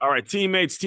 All right, teammates,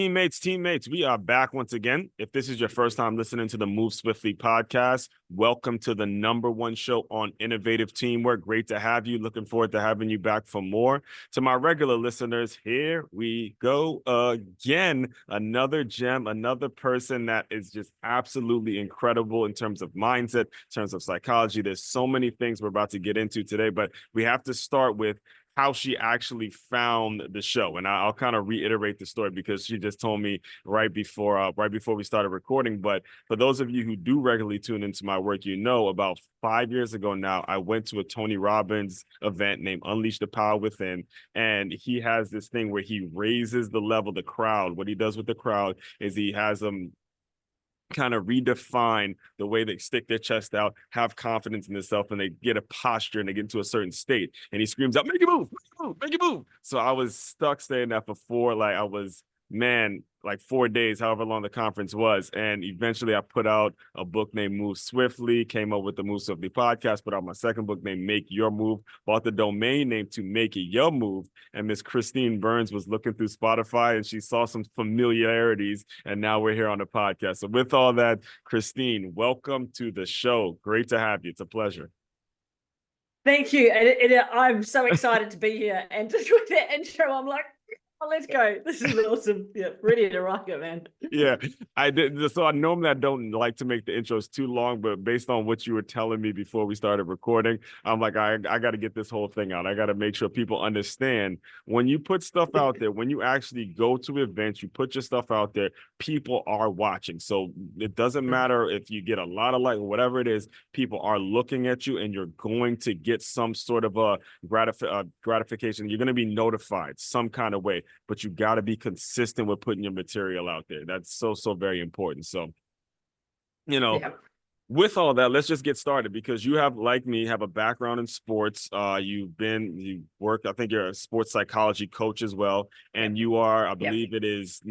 we are back once again. If this is your first time listening to the Move Swiftly podcast, welcome to the #1 show on innovative teamwork. Great to have you. Looking forward to having you back for more. To my regular listeners, here we go again. Another gem, another person that is just absolutely incredible in terms of mindset, in terms of psychology. There's so many things we're about to get into today, but we have to start with how she actually found the show. And I'll kind of reiterate the story because she just told me right before we started recording. But for those of you who do regularly tune into my work, you know, about 5 years ago now, I went to a Tony Robbins event named Unleash the Power Within. And he has this thing where he raises the level, the crowd. What he does with the crowd is he has them kind of redefine the way they stick their chest out, have confidence in themselves, and they get a posture and they get into a certain state. And he screams out, make it move, make it move, make it move. So I was stuck saying that for like 4 days, however long the conference was. And eventually I put out a book named Move Swiftly, came up with the Move Swiftly podcast, put out my second book named Make Your Move, bought the domain name to Make It Your Move. And Miss Christine Burns was looking through Spotify and she saw some familiarities. And now we're here on the podcast. So with all that, Christine, welcome to the show. Great to have you. It's a pleasure. Thank you. I'm so excited to be here. And just with that intro, I'm like, oh, let's go. This is awesome. Yeah, ready to rock it, man. Yeah, I did. So I normally don't like to make the intros too long, but based on what you were telling me before we started recording, I'm like, I got to get this whole thing out. I got to make sure people understand when you put stuff out there, when you actually go to events, you put your stuff out there, people are watching. So it doesn't matter if you get a lot of like, whatever it is, people are looking at you and you're going to get some sort of a gratification. You're going to be notified some kind of way. But you got to be consistent with putting your material out there. That's so very important. So, with all that, let's just get started because you have, like me, have a background in sports. You work, I think you're a sports psychology coach as well. And you are, I believe it is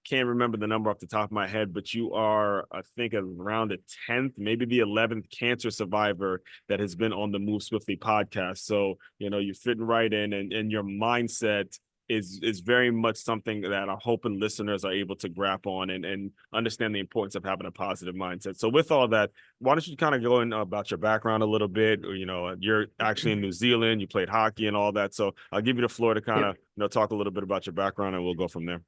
can't remember the number off the top of my head, but you are, I think, around the 10th, maybe the 11th cancer survivor that has been on the Move Swiftly podcast. So, you're fitting right in and your mindset is very much something that I'm hoping listeners are able to grab on and understand the importance of having a positive mindset. So with all that, why don't you kind of go in about your background a little bit? Or, you're actually in New Zealand, you played hockey and all that. So I'll give you the floor to kind of, talk a little bit about your background and we'll go from there.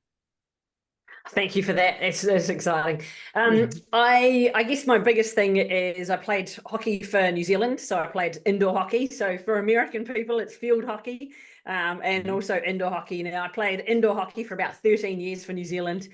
Thank you for that. It's exciting. I guess my biggest thing is I played hockey for New Zealand. So I played indoor hockey. So for American people, it's field hockey and also indoor hockey. Now I played indoor hockey for about 13 years for New Zealand.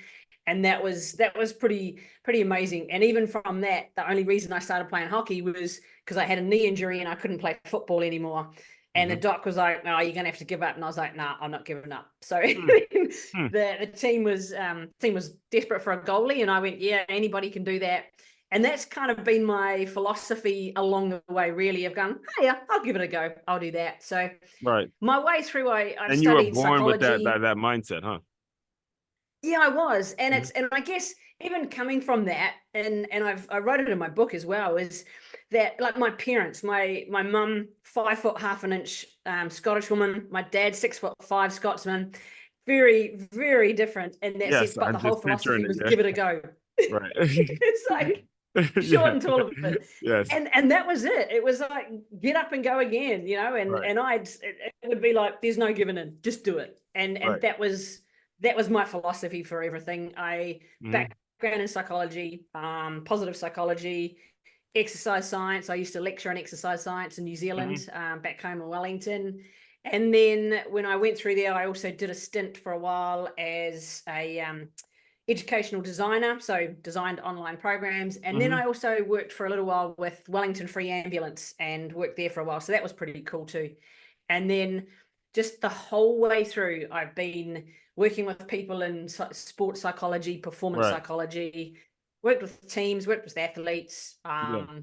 And that was pretty amazing. And even from that, the only reason I started playing hockey was because I had a knee injury and I couldn't play football anymore. And the doc was like, no, you're going to have to give up. And I was like, nah, I'm not giving up. So the team was desperate for a goalie. And I went, yeah, anybody can do that. And that's kind of been my philosophy along the way, really. I've gone, oh, yeah, I'll give it a go. I'll do that. So my way through, I and studied you were born psychology. with that mindset, huh? Yeah, I was. And and I guess even coming from that, and I wrote it in my book as well, is that like my parents, my mum, 5 foot half an inch Scottish woman, my dad, 6'5" Scotsman, very, very different in that sense. But the whole philosophy was give it a go. Right. It's like short and tall of it. Yes. And that was it. It was like get up and go again, and it would be like there's no giving in, just do it. And that was my philosophy for everything. Background in psychology, positive psychology, exercise science. I used to lecture in exercise science in New Zealand, back home in Wellington. And then when I went through there, I also did a stint for a while as a educational designer, so designed online programs. And then I also worked for a little while with Wellington Free Ambulance and worked there for a while. So that was pretty cool too. And then just the whole way through, I've been working with people in sports psychology, performance psychology, worked with teams, worked with athletes,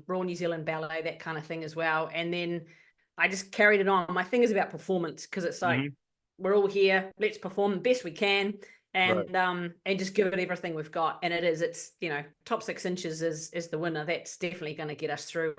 Royal New Zealand Ballet, that kind of thing as well. And then I just carried it on. My thing is about performance because it's like, we're all here, let's perform the best we can and just give it everything we've got. And it's, top 6 inches is the winner. That's definitely going to get us through.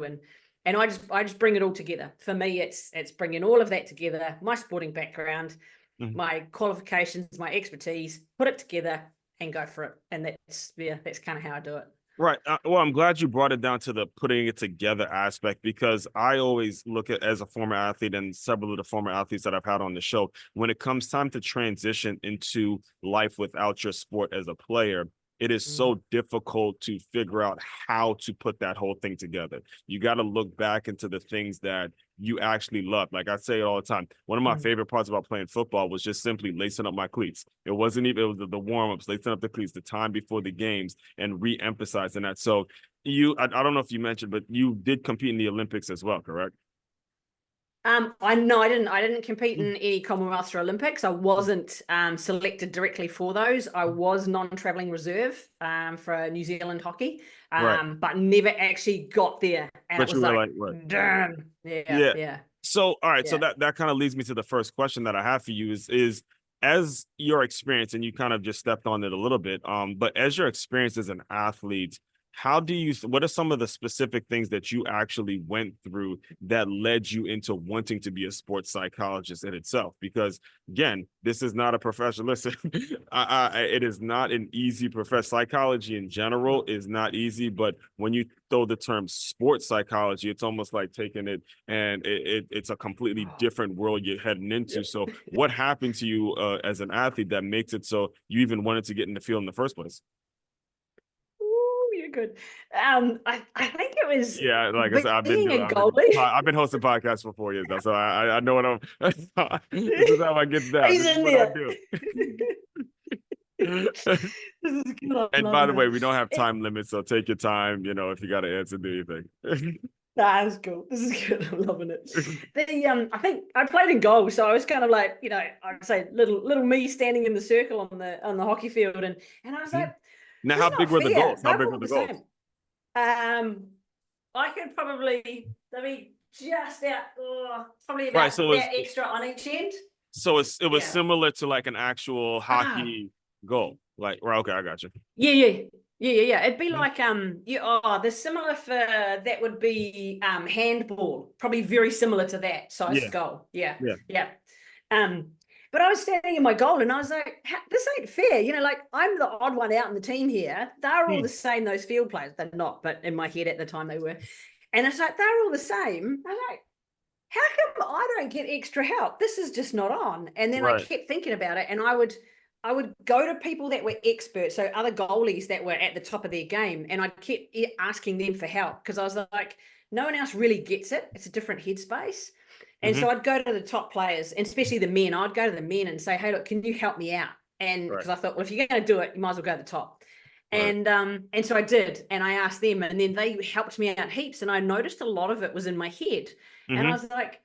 And I just bring it all together. For me, it's bringing all of that together, my sporting background, Mhm. my qualifications, my expertise, put it together and go for it. And that's kind of how I do it. Right. Well, I'm glad you brought it down to the putting it together aspect, because I always look at, as a former athlete and several of the former athletes that I've had on the show, when it comes time to transition into life without your sport as a player, it is so difficult to figure out how to put that whole thing together. You got to look back into the things that you actually love. Like I say all the time, one of my favorite parts about playing football was just simply lacing up my cleats. It wasn't even, it was the warm-ups, lacing up the cleats, the time before the games, and re-emphasizing that. So I don't know if you mentioned, but you did compete in the Olympics as well, correct? I know I didn't compete in any Commonwealth or Olympics. I wasn't selected directly for those. I was non-traveling reserve for New Zealand hockey, Right. but never actually got there. And it But was you were like, like, right. damn, Yeah. yeah. So, all right. So Yeah. that kind of leads me to the first question that I have for you is as your experience, and you kind of just stepped on it a little bit, but as your experience as an athlete, how do you, what are some of the specific things that you actually went through that led you into wanting to be a sports psychologist in itself? Because again, this is not a profession. Listen, it is not an easy profession. Psychology in general is not easy, but when you throw the term sports psychology, it's almost like taking it, and it's a completely different world you're heading into. So what happened to you as an athlete that makes it so you even wanted to get in the field in the first place? Ooh, you're good. I think it was Yeah, like I said, being a goalie. I've been hosting podcasts for 4 years now, so I know what I'm. This is how I get down. He's This is in what I there. do. This is good. I'm And by loving the way, it. we don't have It- time limits, so take your time. If you got to answer, do anything. That's cool. This is good. I'm loving it. I think I played in goal, so I was kind of like, I'd say little me standing in the circle on the hockey field, and I was like, Now, this how is big not were the fair. goals? How They're big were all the the goals? same. I could probably just out, probably Right. about that extra on each end. So it was Yeah. similar to like an actual Ah, hockey goal. Like, well, okay, I got you. yeah. It'd be Mhm. like the similar for that would be handball, probably very similar to that size Yeah, goal. Yeah, yeah. yeah. Um, but I was standing in my goal and I was like, this ain't fair. Like I'm the odd one out in the team here. They're all the same, those field players. They're not, but in my head at the time they were. And it's like, they're all the same. I'm like, how come I don't get extra help? This is just not on. And then I Right. kept thinking about it, and I would go to people that were experts, so other goalies that were at the top of their game, and I kept asking them for help because I was like, no one else really gets it. It's a different headspace. And Hmm. so I'd go to the top players, and especially the men. I'd go to the men and say, hey, look, can you help me out? And Right. because I thought, well, if you're going to do it, you might as well go to the top. Right. And so I did, and I asked them, and then they helped me out heaps. And I noticed a lot of it was in my head. And I Hmm. was like,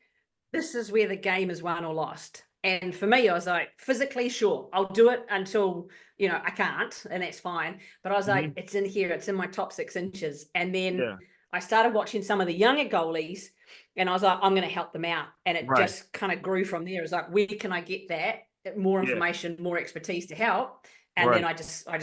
this is where the game is won or lost. And for me, I was like, physically, sure, I'll do it until, I can't, and that's fine. But I was like, Hmm. it's in here, it's in my top 6 inches. And then Yeah. I started watching some of the younger goalies, and I was like, I'm going to help them out. And it Right. just kind of grew from there. It's like, where can I get that? More Yeah. information, more expertise to help. And then Right. I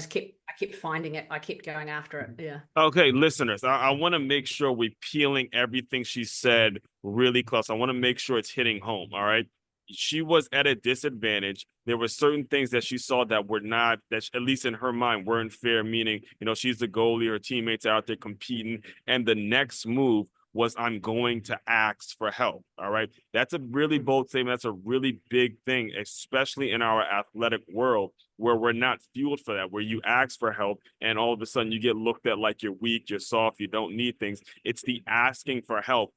kept finding it. I kept going after it. Yeah. Okay, listeners, I want to make sure we're peeling everything she said really close. I want to make sure it's hitting home. All right. She was at a disadvantage. There were certain things that she saw that were not, that at least in her mind, weren't fair, meaning, she's the goalie, her teammates are out there competing. And the next move was, I'm going to ask for help. All right. That's a really bold statement. That's a really big thing, especially in our athletic world where we're not fueled for that, where you ask for help and all of a sudden you get looked at like you're weak, you're soft, you don't need things. It's the asking for help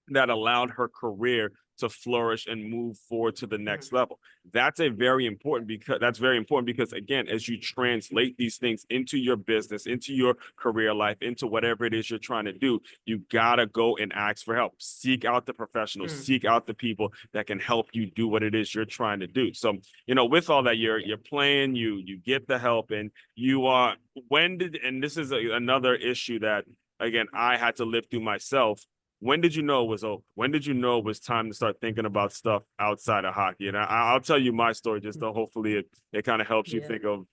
that allowed her career to flourish and move forward to the next level. That's very important because again, as you translate these things into your business, into your career life, into whatever it is you're trying to do, you gotta go and ask for help. Seek out the professionals, seek out the people that can help you do what it is you're trying to do. So, with all that, you're playing, you get the help, and you are and this is another issue that again I had to live through myself. When did you know it was over? When did you know it was time to start thinking about stuff outside of hockey? And I'll tell you my story just to hopefully it kind of helps you Yeah. think of,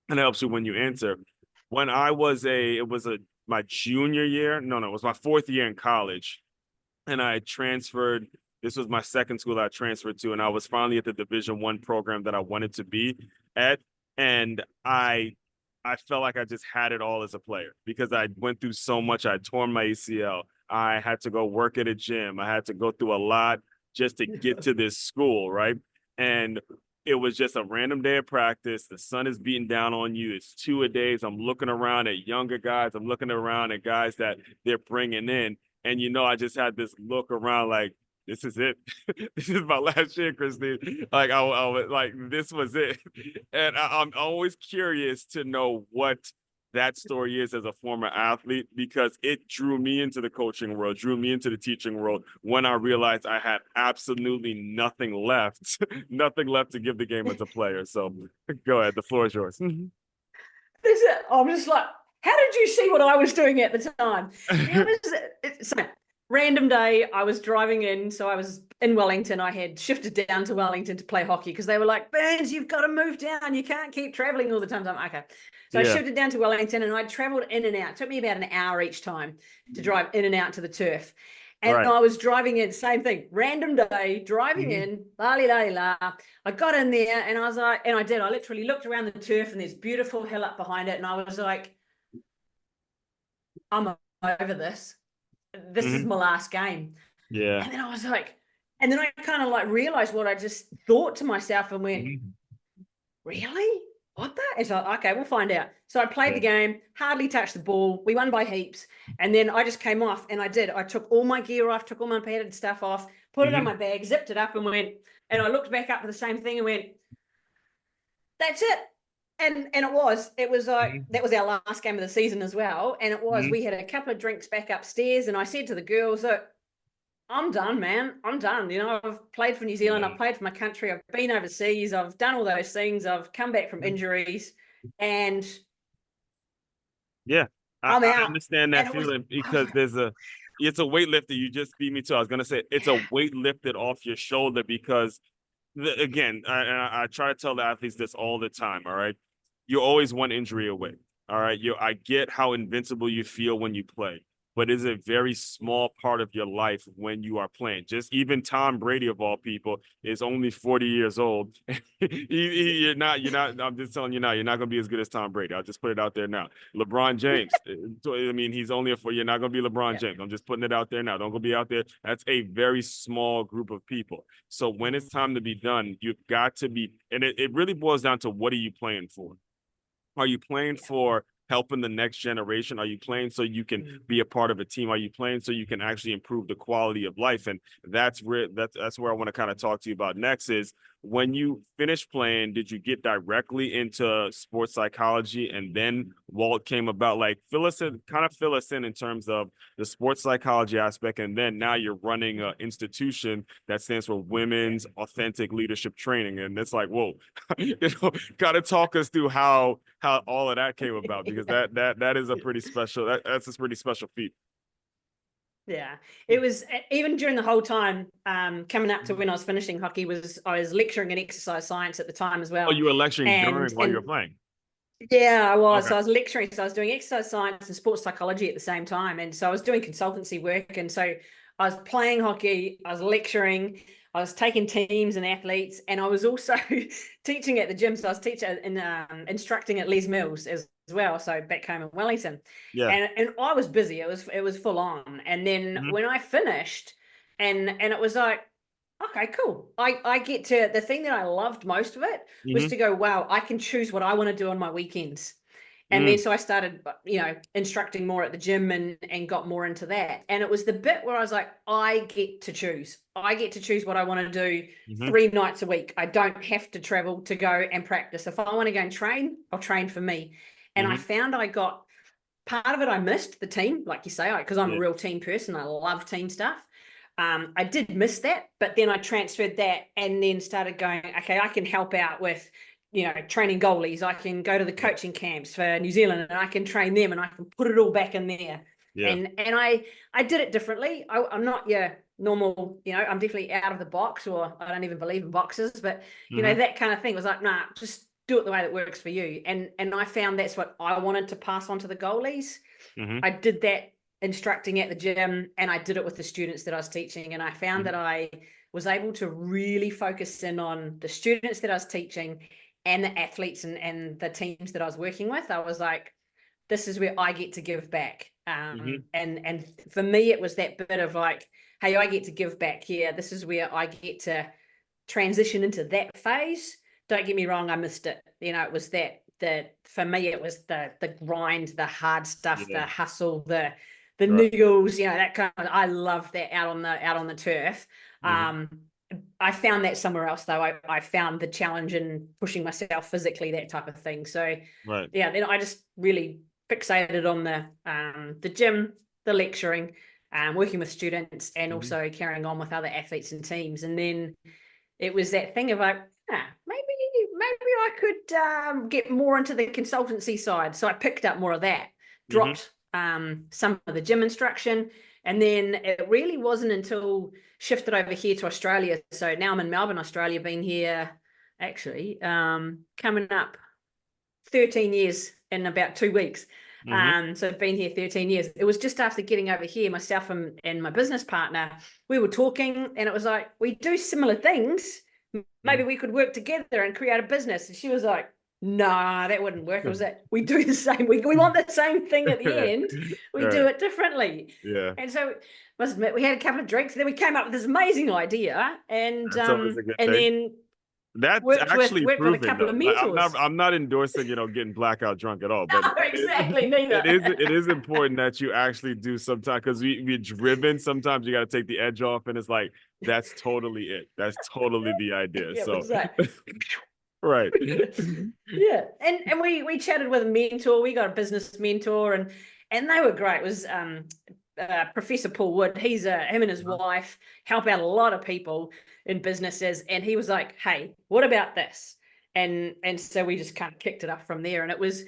and helps you when you answer. When I was my junior year. No, it was my fourth year in college, and I had transferred This was my second school I transferred to, and I was finally at the Division I program that I wanted to be at. And I felt like I just had it all as a player because I went through so much. I tore my ACL. I had to go work at a gym. I had to go through a lot just to get to this school, right? And it was just a random day of practice. The sun is beating down on you. It's 2-a-days. I'm looking around at younger guys. I'm looking around at guys that they're bringing in. And, I just had this look around like, this is it. This is my last year, Christine. Like, I was like, this was it. And I'm always curious to know what that story is as a former athlete, because it drew me into the coaching world, drew me into the teaching world when I realized I had absolutely nothing left, nothing left to give the game as a player. So go ahead. The floor is yours. I'm just like, how did you see what I was doing at the time? So random day, I was driving in. So I was in Wellington. I had shifted down to Wellington to play hockey because they were like, Burns, you've got to move down. You can't keep traveling all the time. So I'm like, okay. So I shifted down to Wellington and I traveled in and out. It took me about an hour each time to drive in and out to the turf. And I was driving in, same thing, random day, driving in, la. I got in there and I was like, I literally looked around the turf and there's beautiful hill up behind it. And I was like, I'm over this. This is my last game. Yeah. And then I was like, and then I kind of like realized what I just thought to myself and went, really? What that? And so, okay, we'll find out. So I played the game, hardly touched the ball. We won by heaps. And then I just came off and I took all my gear off, took all my padded stuff off, put it on my bag, zipped it up and went, and I looked back up at the same thing and went, that's it. And it was like, that was our last game of the season as well. And it was, we had a couple of drinks back upstairs and I said to the girls, look, I'm done, man. I'm done. I've played for New Zealand. I've played for my country. I've been overseas. I've done all those things. I've come back from injuries and I understand that feeling because it's a weight lifted. You just beat me too. I was going to say it's a weight lifted off your shoulder because again, I try to tell the athletes this all the time. All right. You're always one injury away. All right. I get how invincible you feel when you play, but it's a very small part of your life when you are playing. Just even Tom Brady of all people is only 40 years old. You're not, I'm just telling you now, you're not going to be as good as Tom Brady. I'll just put it out there now. LeBron James, I mean, he's only you're not going to be LeBron James. I'm just putting it out there now. Don't go be out there. That's a very small group of people. So when it's time to be done, you've got to be, and it really boils down to what are you playing for? Are you playing for helping the next generation? Are you playing so you can be a part of a team? Are you playing so you can actually improve the quality of life? And that's where I want to kind of talk to you about next is when you finished playing, did you get directly into sports psychology and then Walt came about? Like fill us in terms of the sports psychology aspect. And then now you're running an institution that stands for Women's Authentic Leadership Training. And it's like, whoa, kind of talk us through how all of that came about, because that is a pretty special, that's a pretty special feat. Yeah, it was even during the whole time coming up to when I was finishing hockey I was lecturing in exercise science at the time as well. Oh, you were lecturing while you were playing? Yeah, I was. Okay. So I was lecturing. So I was doing exercise science and sports psychology at the same time. And so I was doing consultancy work. And so I was playing hockey, I was lecturing, I was taking teams and athletes, and I was also teaching at the gym. So I was teaching and instructing at Les Mills as well. So back home in Wellington. Yeah. And I was busy. It was full on. And then when I finished, and it was like, okay, cool. I get to, the thing that I loved most of it was to go, wow, I can choose what I want to do on my weekends. And then so I started, instructing more at the gym and got more into that. And it was the bit where I was like, I get to choose. I get to choose what I want to do 3 nights a week. I don't have to travel to go and practice. If I want to go and train, I'll train for me. And I found I got part of it. I missed the team, like you say, because I'm a real team person. I love team stuff. I did miss that, but then I transferred that and then started going, okay, I can help out with, training goalies. I can go to the coaching camps for New Zealand and I can train them and I can put it all back in there. Yeah. And I did it differently. I'm not your normal, I'm definitely out of the box, or I don't even believe in boxes, but that kind of thing was like, nah, just do it the way that works for you. And I found that's what I wanted to pass on to the goalies. I did that instructing at the gym, and I did it with the students that I was teaching. And I found that I was able to really focus in on the students that I was teaching and the athletes and the teams that I was working with. I was like, this is where I get to give back. And for me, it was that bit of like, hey, I get to give back here. This is where I get to transition into that phase. Don't get me wrong, I missed it. It was for me, it was the grind, the hard stuff, the hustle, the niggles, that kind of, I love that out on the turf. I found that somewhere else though. I found the challenge in pushing myself physically, that type of thing. So then I just really fixated on the gym, the lecturing, working with students, and also carrying on with other athletes and teams. And then it was that thing of like, maybe I could get more into the consultancy side. So I picked up more of that, dropped some of the gym instruction. And then it really wasn't until shifted over here to Australia. So now I'm in Melbourne, Australia, been here actually coming up 13 years in about 2 weeks. So I've been here 13 years. It was just after getting over here, myself and my business partner, we were talking, and it was like, we do similar things. Maybe we could work together and create a business. And she was like, nah, that wouldn't work. It was that we do the same. We want the same thing at the end. We do it differently. Yeah. And so must admit, we had a couple of drinks, and then we came up with this amazing idea. And then that's actually proven. With a couple of mentors. I'm not endorsing, getting blackout drunk at all. But no, exactly, neither. It is important that you actually do sometimes, because we're driven. Sometimes you got to take the edge off, and it's like, that's totally it. That's totally the idea. Yeah, so right. Yeah. And we chatted with a mentor. We got a business mentor, and they were great. It was Professor Paul Wood. Him and his wife help out a lot of people in businesses, and he was like, hey, what about this? And so we just kind of kicked it up from there. And it was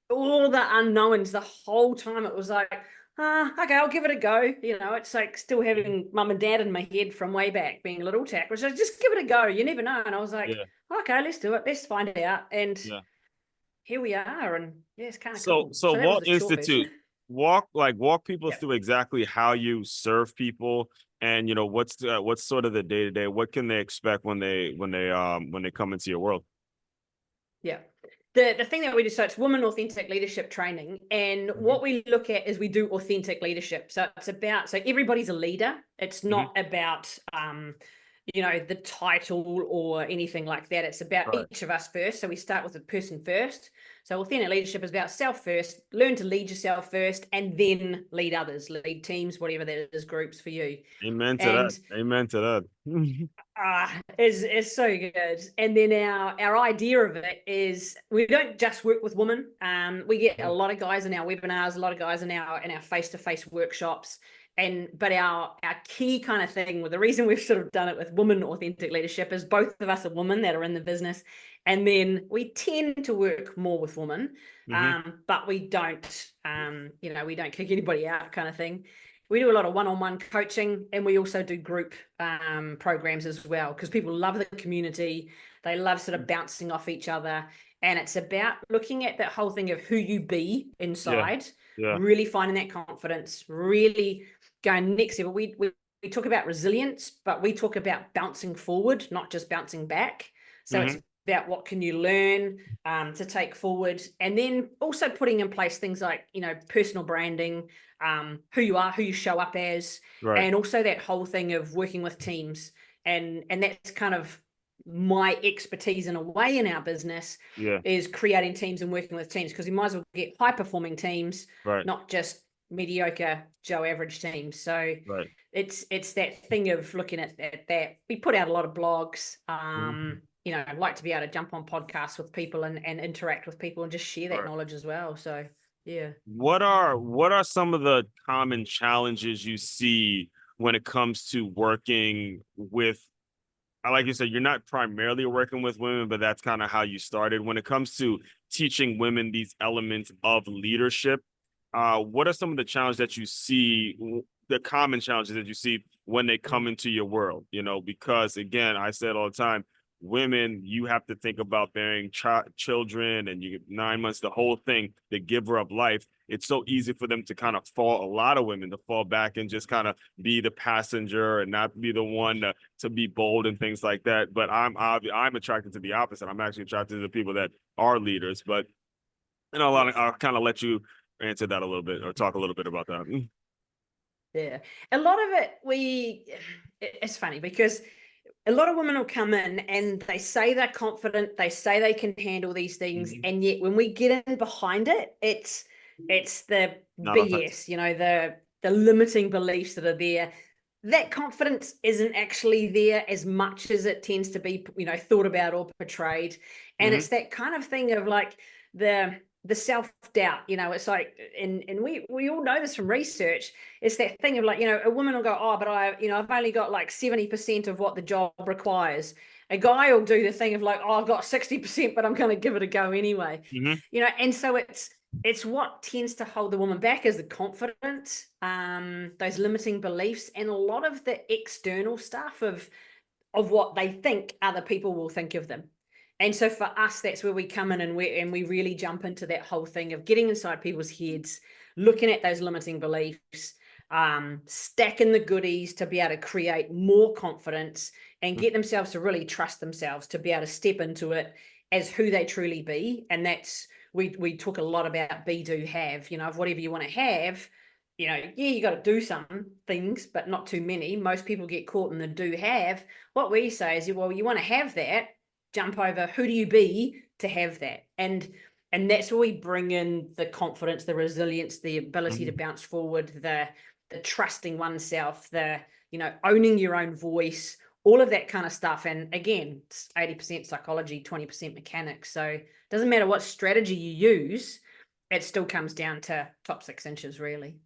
all the unknowns the whole time. It was like, okay, I'll give it a go. It's like still having mum and dad in my head from way back being a little tack, which I just give it a go. You never know. And I was like, okay, let's do it. Let's find it out. And here we are. And it's kind of cool. So Walk Institute, walk people through exactly how you serve people, and what's sort of the day-to-day. What can they expect when they come into your world? Yeah. The thing that we do, so it's women authentic leadership training. And what we look at is we do authentic leadership. So it's about, so everybody's a leader. It's not about, the title or anything like that. It's about each of us first. So we start with the person first. So authentic leadership is about self first, learn to lead yourself first, and then lead others, lead teams, whatever that is, groups for you. Amen to that. Amen to that. Is so good. And then our idea of it is we don't just work with women. We get a lot of guys in our webinars, a lot of guys in our face-to-face workshops. But our key kind of thing, the reason we've sort of done it with women authentic leadership is both of us are women that are in the business. And then we tend to work more with women, but we don't, we don't kick anybody out kind of thing. We do a lot of one-on-one coaching, and we also do group programs as well, because people love the community. They love sort of bouncing off each other. And it's about looking at that whole thing of who you be inside, really finding that confidence, really going next level. We talk about resilience, but we talk about bouncing forward, not just bouncing back. So it's about what can you learn to take forward, and then also putting in place things like, personal branding, who you are, who you show up as, and also that whole thing of working with teams. And that's kind of my expertise in a way in our business, is creating teams and working with teams, because you might as well get high performing teams, not just mediocre Joe average teams. So it's that thing of looking at that. We put out a lot of blogs. I'd like to be able to jump on podcasts with people and interact with people and just share that knowledge as well. So what are some of the common challenges you see when it comes to working with, like you said, you're not primarily working with women, but that's kind of how you started. When it comes to teaching women these elements of leadership, what are some of the challenges that you see, the common challenges that you see when they come into your world? Because again, I said all the time, women, you have to think about bearing children, and you get 9 months, the whole thing, the giver of life. It's so easy for them to kind of fall, a lot of women to fall back and just kind of be the passenger and not be the one to be bold and things like that. But I'm attracted to the opposite. I'm actually attracted to the people that are leaders. But I'll kind of let you answer that a little bit or talk a little bit about that. Yeah, a lot of it's funny because a lot of women will come in and they say they're confident, they say they can handle these things, and yet when we get in behind it, it's the Not BS, the limiting beliefs that are there. That confidence isn't actually there as much as it tends to be, thought about or portrayed. And it's that kind of thing of like the self-doubt, it's like, and we all know this from research. It's that thing of like, a woman will go, oh, but I've only got like 70% of what the job requires. A guy will do the thing of like, oh, I've got 60%, but I'm going to give it a go anyway. And so it's what tends to hold the woman back is the confidence, those limiting beliefs, and a lot of the external stuff of what they think other people will think of them. And so for us, that's where we come in and we really jump into that whole thing of getting inside people's heads, looking at those limiting beliefs, stacking the goodies to be able to create more confidence and get themselves to really trust themselves to be able to step into it as who they truly be. And that's, we talk a lot about be, do, have, of whatever you want to have, you got to do some things, but not too many. Most people get caught in the do have. What we say is, well, you want to have that, jump over who do you be to have that. And that's where we bring in the confidence, the resilience, the ability to bounce forward, the trusting oneself, the, owning your own voice, all of that kind of stuff. And again, it's 80% psychology, 20% mechanics. So it doesn't matter what strategy you use, it still comes down to top 6 inches, really.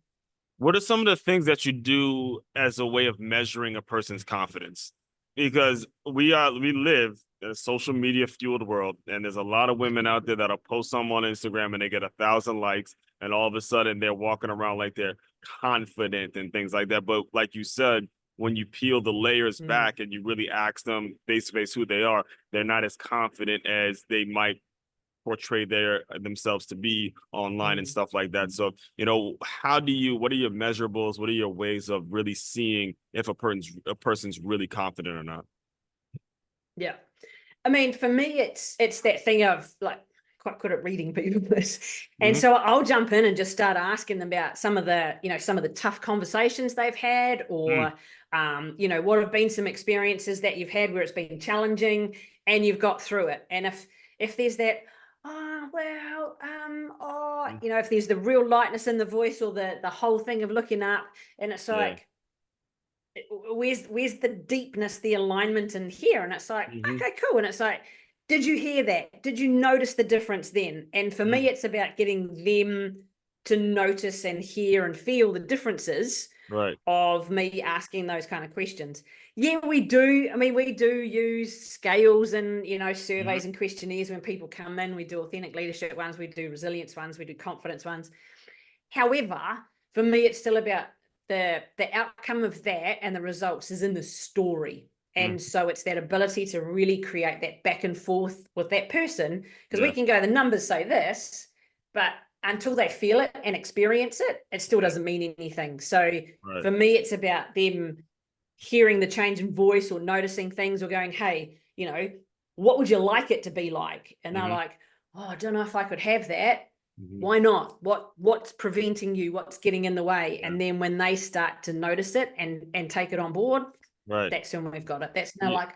What are some of the things that you do as a way of measuring a person's confidence? Because we live in a social media fueled world, and there's a lot of women out there that'll post something on Instagram and they get 1,000 likes, and all of a sudden they're walking around like they're confident and things like that. But like you said, when you peel the layers back and you really ask them face to face who they are, they're not as confident as they might portray themselves to be online and stuff like that. So, what are your measurables? What are your ways of really seeing if a person's really confident or not? Yeah. I mean, for me, it's that thing of like quite good at reading people. And so I'll jump in and just start asking them about some of the tough conversations they've had, or, what have been some experiences that you've had where it's been challenging and you've got through it. And if there's that, if there's the real lightness in the voice, or the whole thing of looking up, and it's like, where's the deepness, the alignment in here? And it's like, okay, cool. And it's like, did you hear that? Did you notice the difference then? And for me, it's about getting them to notice and hear and feel the differences of me asking those kind of questions. Yeah, we do. I mean, we do use scales and, surveys and questionnaires when people come in. We do authentic leadership ones, we do resilience ones, we do confidence ones. However, for me, it's still about the outcome of that, and the results is in the story. And so it's that ability to really create that back and forth with that person, because we can go, the numbers say this, but until they feel it and experience it, it still doesn't mean anything. So for me, it's about them hearing the change in voice or noticing things, or going, hey, what would you like it to be like? And they're like, oh, I don't know if I could have that. Why not? What's preventing you? What's getting in the way? And then when they start to notice it and take it on board, that's when we've got it. That's now like,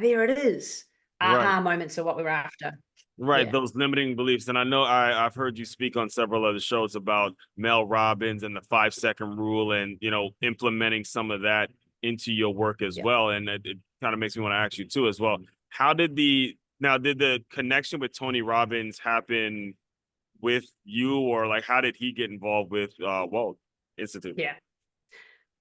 there it is. Aha moments are what we're after. Those limiting beliefs. And I know I've heard you speak on several other shows about Mel Robbins and the 5-second rule, and implementing some of that into your work as well. And it kind of makes me want to ask you too as well. Did the connection with Tony Robbins happen with you, or like how did he get involved with Walt Institute?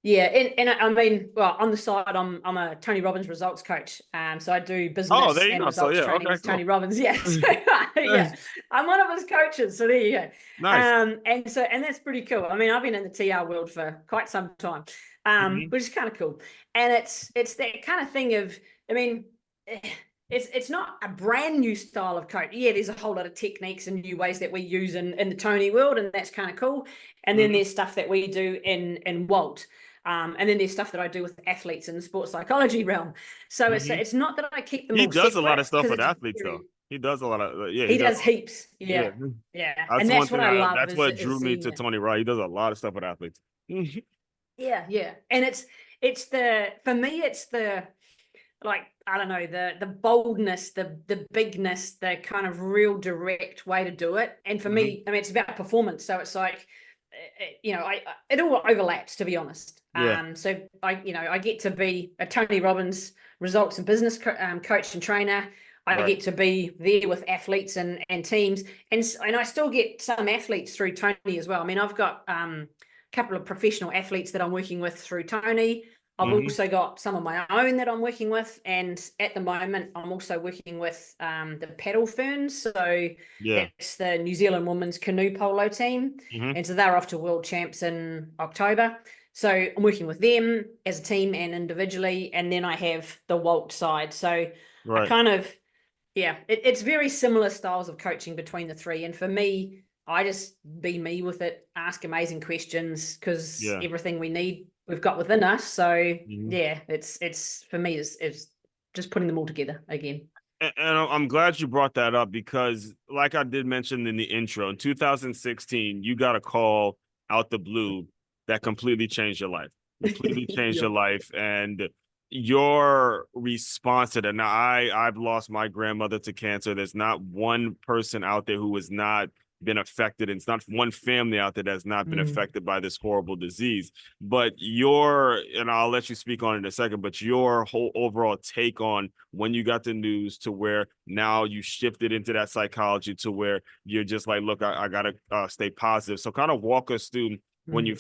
And I mean, well, on the side, I'm a Tony Robbins results coach. So I do business and results training with Tony Robbins. I'm one of his coaches. So there you go. Nice. And that's pretty cool. I mean, I've been in the TR world for quite some time, which is kind of cool. And it's that kind of thing of, I mean, it's not a brand new style of coach. Yeah, there's a whole lot of techniques and new ways that we use in the Tony world, and that's kind of cool. And then there's stuff that we do in Walt. And then there's stuff that I do with athletes in the sports psychology realm. So it's not that I keep them all separate. He does a lot of stuff with athletes, though. He does a lot of, he does heaps. Yeah. And that's what I love. That's what drew me to Tony Robb. He does a lot of stuff with athletes. Yeah. And for me, it's the, like, I don't know, the boldness, the bigness, the kind of real direct way to do it. And for me, I mean, it's about performance. So it's like, it all overlaps, to be honest. So I get to be a Tony Robbins results and business coach and trainer. I get to be there with athletes and teams, and I still get some athletes through Tony as well. I mean, I've got a couple of professional athletes that I'm working with through Tony. I've also got some of my own that I'm working with, and at the moment I'm also working with the Paddle Ferns. So that's the New Zealand women's canoe polo team, and so they're off to World Champs in October. So I'm working with them as a team and individually, and then I have the Walt side. So I kind of, it's very similar styles of coaching between the three. And for me, I just be me with it, ask amazing questions, because everything we need, we've got within us. So it's for me is just putting them all together again. And I'm glad you brought that up, because like I did mention in the intro, in 2016, you got a call out the blue that completely changed your life, your life. And your response to that. Now, I've lost my grandmother to cancer. There's not one person out there who has not been affected, and it's not one family out there that's not been affected by this horrible disease. But and I'll let you speak on it in a second, but your whole overall take on when you got the news to where now you shifted into that psychology to where you're just like, look, I gotta stay positive. So kind of walk us through when you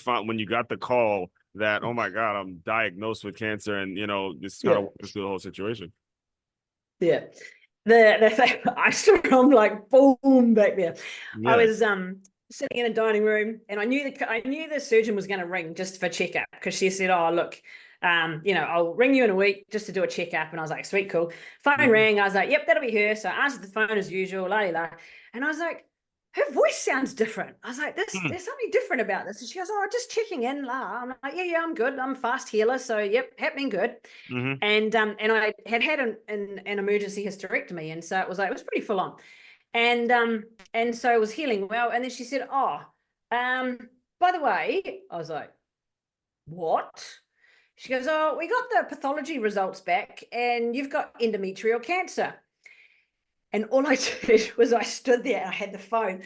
got the call that, oh my God, I'm diagnosed with cancer, and this kind of walk us through the whole situation. Yeah. I saw him like boom back there. I was sitting in a dining room, and I knew the surgeon was going to ring just for checkup, because she said, "Oh, look, I'll ring you in a week just to do a checkup." And I was like, "Sweet, cool." Phone rang. I was like, "Yep, that'll be her." So I answered the phone as usual, la la, and I was like, her voice sounds different. I was like, there's something different about this. And she goes, "Oh, just checking in, la." I'm like, yeah, I'm good. I'm a fast healer. So yep, happening good. And I had an emergency hysterectomy. And so it was pretty full on. And so it was healing well. And then she said, "Oh, by the way," I was like, "What?" She goes, "Oh, we got the pathology results back, and you've got endometrial cancer." And all I did was I stood there, I had the phone,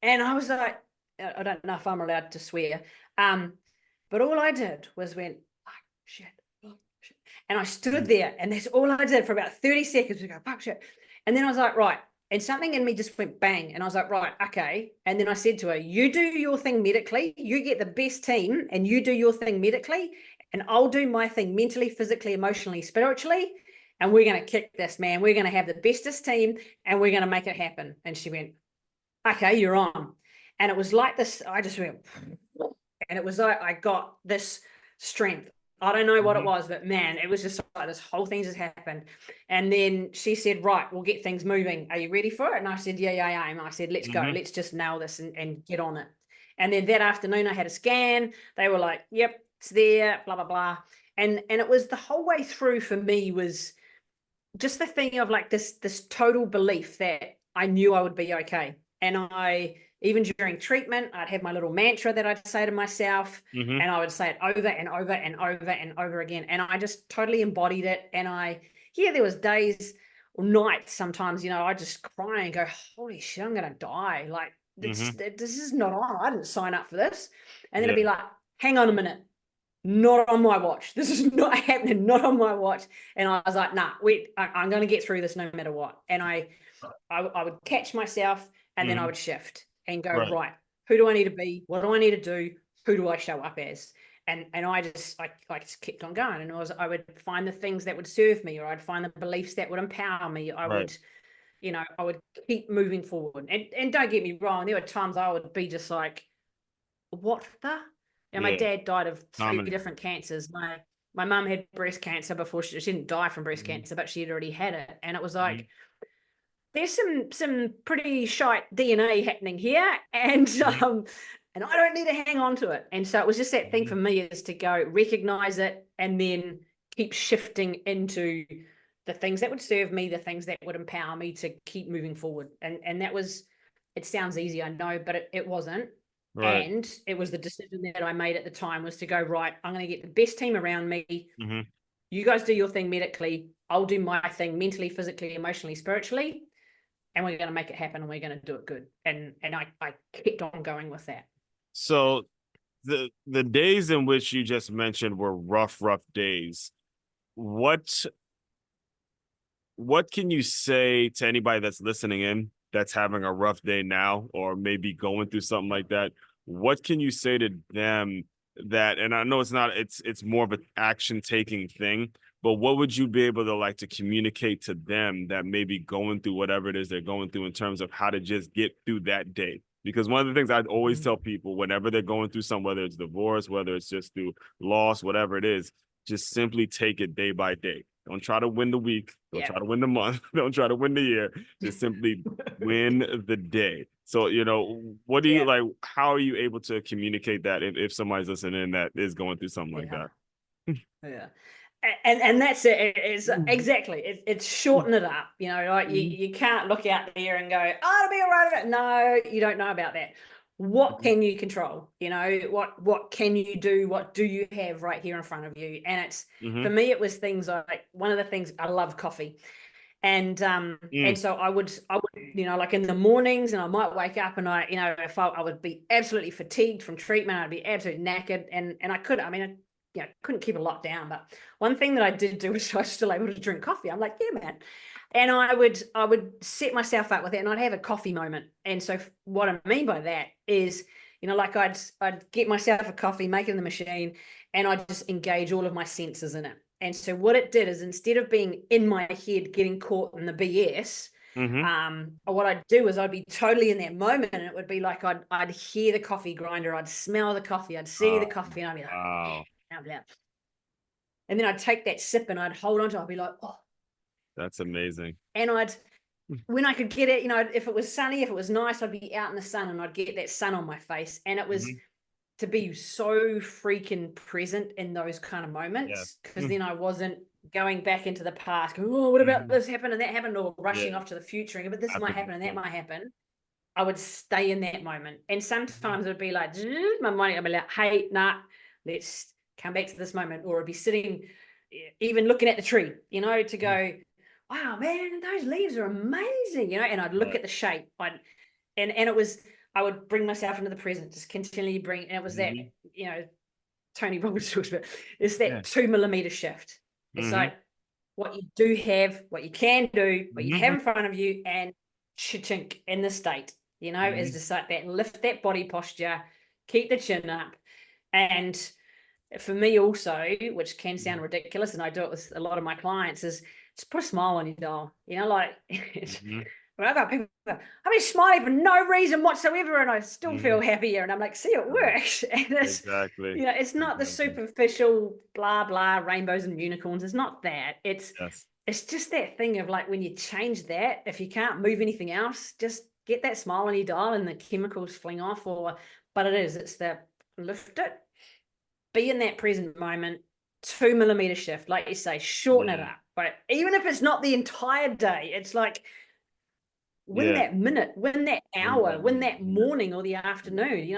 and I was like, I don't know if I'm allowed to swear, but all I did was went, "Fuck, shit, fuck, shit." And I stood there, and that's all I did for about 30 seconds. We go, "Fuck, shit." And then I was like, right. And something in me just went bang. And I was like, right, okay. And then I said to her, "You do your thing medically, you get the best team, and you do your thing medically, and I'll do my thing mentally, physically, emotionally, spiritually. And we're going to kick this, man. We're going to have the bestest team, and we're going to make it happen." And she went, "Okay, you're on." And it was like this. I just went, and it was like I got this strength. I don't know what it was, but man, it was just like this whole thing just happened. And then she said, "Right, we'll get things moving. Are you ready for it?" And I said, "Yeah, I am." I said, "Let's go. Let's just nail this and get on it." And then that afternoon I had a scan. They were like, "Yep, it's there, blah, blah, blah." And it was the whole way through for me was just the thing of like this total belief that I knew I would be okay. And even during treatment, I'd have my little mantra that I'd say to myself, and I would say it over and over and over and over again. And I just totally embodied it. And there was days or nights sometimes, I just cry and go, "Holy shit, I'm going to die. Like, this is not on. I didn't sign up for this." And then it'd be like, "Hang on a minute. Not on my watch. This is not happening. Not on my watch." And I was like, "Nah, I'm going to get through this no matter what." And I would catch myself, and then I would shift and go, right, who do I need to be? What do I need to do? Who do I show up as? And I just just kept on going. And I would find the things that would serve me, or I'd find the beliefs that would empower me. I would keep moving forward. And don't get me wrong, there were times I would be just like, what the? My dad died of 3 different cancers. my mum had breast cancer before she didn't die from breast cancer, but she had already had it. And it was like, there's some pretty shite DNA happening here. And I don't need to hang on to it. And so it was just that thing for me is to go recognize it and then keep shifting into the things that would serve me, the things that would empower me to keep moving forward. And that was, it sounds easy, I know, but it wasn't. Right. And it was the decision that I made at the time was to go, right, I'm going to get the best team around me. You guys do your thing medically. I'll do my thing mentally, physically, emotionally, spiritually. And we're going to make it happen and we're going to do it good. And I kept on going with that. So the days in which you just mentioned were rough days. What can you say to anybody that's listening in that's having a rough day now or maybe going through something like that? What can you say to them that, and I know it's more of an action taking thing, but what would you be able to like to communicate to them that may be going through whatever it is they're going through in terms of how to just get through that day? Because one of the things I'd always tell people whenever they're going through something, whether it's divorce, whether it's just through loss, whatever it is, just simply take it day by day. Don't try to win the week. Don't try to win the month. Don't try to win the year. Just simply win the day. So, what do you like? How are you able to communicate that if somebody's listening that is going through something like that? Yeah. And that's it. It's exactly. It's shorten it up. Like you can't look out there and go, oh, it'll be all right. No, you don't know about that. What can you control? What can you do? What do you have right here in front of you? And it's for me, it was things like one of the things I love coffee. And so I would, like in the mornings, and I might wake up and if I would be absolutely fatigued from treatment, I'd be absolutely knackered, and I couldn't keep a lot down. But one thing that I did do was I was still able to drink coffee. I'm like, yeah, man. And I would set myself up with it, and I'd have a coffee moment. And so what I mean by that is, like I'd get myself a coffee, make it in the machine, and I'd just engage all of my senses in it. And so what it did is instead of being in my head, getting caught in the BS, what I'd do is I'd be totally in that moment, and it would be like I'd hear the coffee grinder, I'd smell the coffee, I'd see the coffee, and I'd be like, wow. And then I'd take that sip and I'd hold on to it. I'd be like, oh, that's amazing. And when I could get it, if it was sunny, if it was nice, I'd be out in the sun and I'd get that sun on my face. And it was to be so freaking present in those kind of moments, because then I wasn't going back into the past, going, oh, what about this happened and that happened, or rushing off to the future, but this might happen and that might happen. I would stay in that moment. And sometimes it would be like, my mind would be like, hey, nah, let's come back to this moment. Or I'd be sitting, even looking at the tree, to go, wow, man, those leaves are amazing, and I'd look at the shape. And it was, I would bring myself into the present, just continually bring, and it was that, Tony Robbins talks about, it's that 2 millimeter shift. It's like what you do have, what you can do, what you have in front of you, and chink in the state, is just like that, lift that body posture, keep the chin up. And for me also, which can sound ridiculous, and I do it with a lot of my clients, is just put a smile on your doll. Like when I've got people, I've been smiling for no reason whatsoever, and I still feel happier. And I'm like, see, it works. And it's exactly, it's not the superficial blah blah rainbows and unicorns. It's not that. It's just that thing of like, when you change that, if you can't move anything else, just get that smile on your doll and the chemicals fling off. But it's the lift it, be in that present moment, 2 millimeter shift, like you say, shorten it up. But even if it's not the entire day, it's like win that minute, win that hour, win that morning or the afternoon,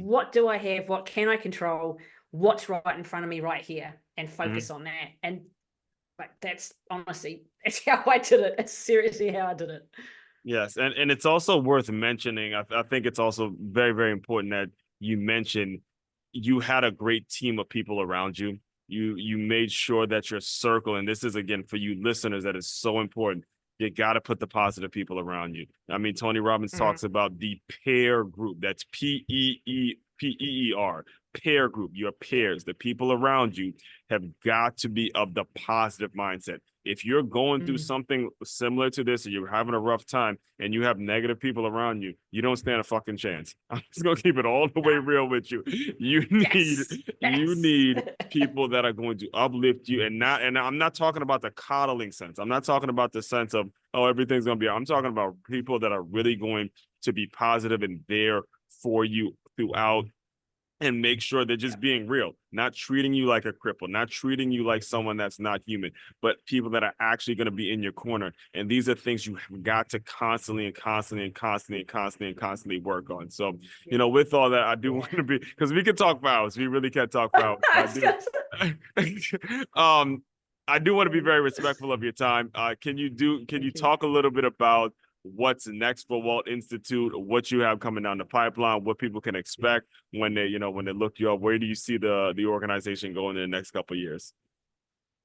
what do I have? What can I control? What's right in front of me right here? And focus on that. And like, that's honestly, it's how I did it. It's seriously how I did it. Yes. And it's also worth mentioning. I think it's also very, very important that you mentioned you had a great team of people around you. You made sure that your circle, and this is again for you listeners, that is so important. You got to put the positive people around you. I mean, Tony Robbins talks about the PAIR group. That's PEER, peer group, your peers, the people around you have got to be of the positive mindset. If you're going through something similar to this and you're having a rough time and you have negative people around you, you don't stand a fucking chance. I'm just gonna keep it all the way real with you. You need people that are going to uplift you, and I'm not talking about the coddling sense. I'm not talking about the sense of, oh, everything's gonna be. I'm talking about people that are really going to be positive and there for you throughout, and make sure they're just being real, not treating you like a cripple, not treating you like someone that's not human, but people that are actually going to be in your corner. And these are things you have got to constantly work on. So, you know, with all that, I do want to be, because we can talk for hours. We really can talk for hours. I do want to be very respectful of your time. Can you talk a little bit about what's next for Walt Institute, what you have coming down the pipeline, what people can expect when they look you up? Where do you see the organization going in the next couple of years?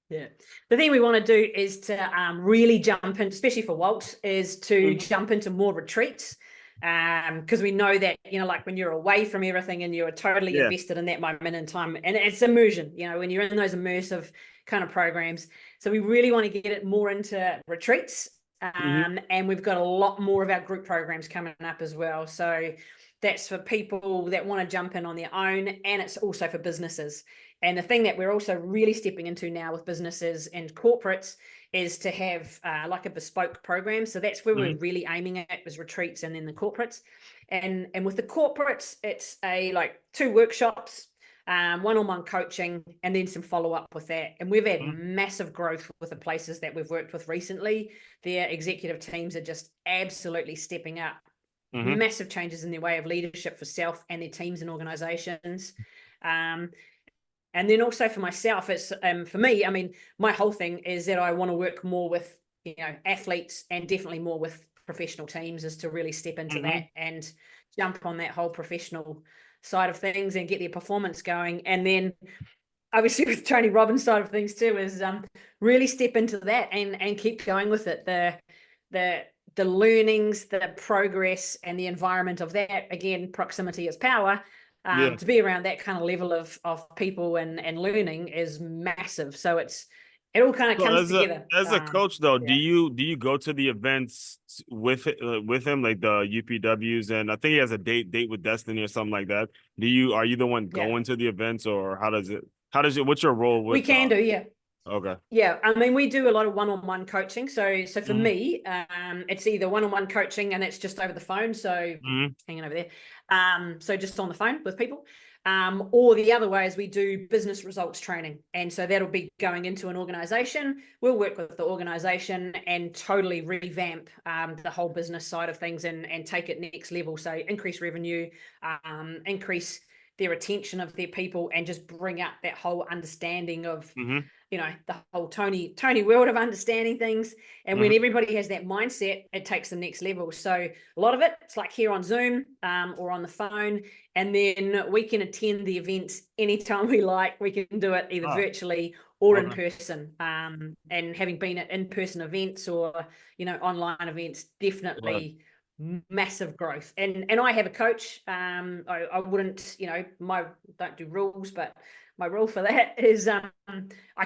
Yeah, the thing we want to do is to really jump in, especially for Walt, is to jump into more retreats. Because we know that, you know, like when you're away from everything and you're totally invested in that moment in time, and it's immersion, you know, when you're in those immersive kind of programs. So we really want to get it more into retreats. And we've got a lot more of our group programs coming up as well. So that's for people that want to jump in on their own, and it's also for businesses. And the thing that we're also really stepping into now with businesses and corporates is to have like a bespoke program. So that's where we're really aiming at, is retreats and then the corporates. And with the corporates, it's like 2 workshops, one-on-one coaching, and then some follow-up with that. And we've had massive growth with the places that we've worked with recently. Their executive teams are just absolutely stepping up. Massive changes in their way of leadership for self and their teams and organizations. And then also for myself, it's for me, I mean, my whole thing is that I want to work more with, you know, athletes, and definitely more with professional teams, is to really step into that and jump on that whole professional side of things and get their performance going. And then obviously with Tony Robbins' side of things too, is really step into that and keep going with it. The learnings, the progress, and the environment of that, again, proximity is power. To be around that kind of level of people and learning is massive. So it all kind of comes together. As a coach, though, do you go to the events with him, like the UPWs, and I think he has a date with Destiny or something like that? Are you the one going to the events, or how does it? What's your role with? We can do, yeah. Okay. Yeah, I mean, we do a lot of one-on-one coaching. So for me, it's either one-on-one coaching, and it's just over the phone. So hanging over there. So just on the phone with people. Or the other way is we do business results training. And so that'll be going into an organization. We'll work with the organization and totally revamp the whole business side of things and take it next level. So increase revenue, increase their retention of their people, and just bring up that whole understanding of, you know, the whole Tony world of understanding things. And when everybody has that mindset, it takes the next level. So a lot of it's like here on Zoom or on the phone, and then we can attend the events anytime we like. We can do it either virtually or in person. And having been at in-person events or, you know, online events, definitely massive growth. And I have a coach. I wouldn't, you know, don't do rules, but my rule for that is I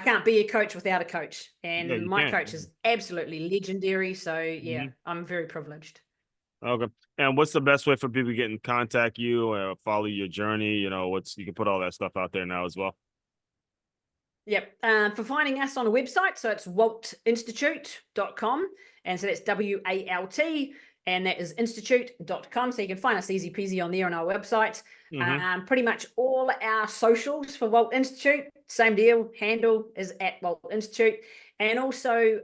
can't be a coach without a coach. And my coach is absolutely legendary. So I'm very privileged. Okay. And what's the best way for people to get in contact you or follow your journey? You know, you can put all that stuff out there now as well. Yep. For finding us on a website, so it's waltinstitute.com. And so that's WALT. And that is institute.com. So you can find us easy peasy on there on our website. Pretty much all our socials for Walt Institute, same deal, handle is at Walt Institute. And also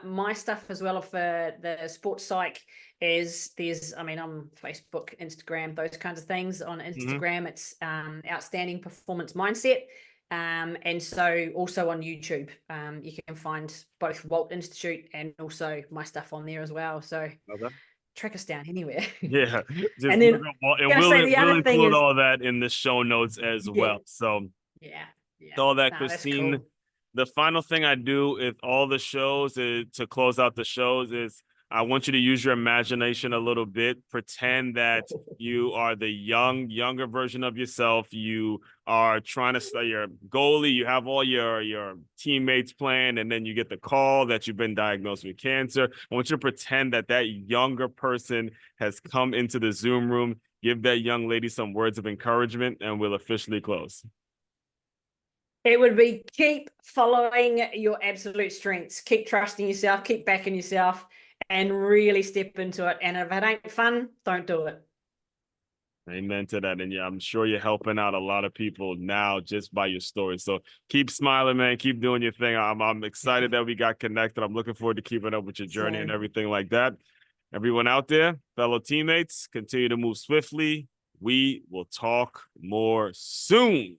my stuff as well for the sports psych is I'm Facebook, Instagram, those kinds of things. On Instagram, it's Outstanding Performance Mindset. And so also on YouTube, you can find both Walt Institute and also my stuff on there as well. So track us down anywhere. Yeah. And then we'll include all that in the show notes as well. So all that, Christine. Cool. The final thing I do with all the shows to close out the shows is I want you to use your imagination a little bit. Pretend that you are the younger version of yourself. You are trying to stay your goalie. You have all your teammates playing, and then you get the call that you've been diagnosed with cancer. I want you to pretend that that younger person has come into the Zoom room. Give that young lady some words of encouragement, and we'll officially close. It would be keep following your absolute strengths. Keep trusting yourself. Keep backing yourself. And really step into it. And if it ain't fun, don't do it. Amen to that. And yeah, I'm sure you're helping out a lot of people now just by your story. So keep smiling, man. Keep doing your thing. I'm excited that we got connected. I'm looking forward to keeping up with your journey and everything like that. Everyone out there, fellow teammates, continue to move swiftly. We will talk more soon.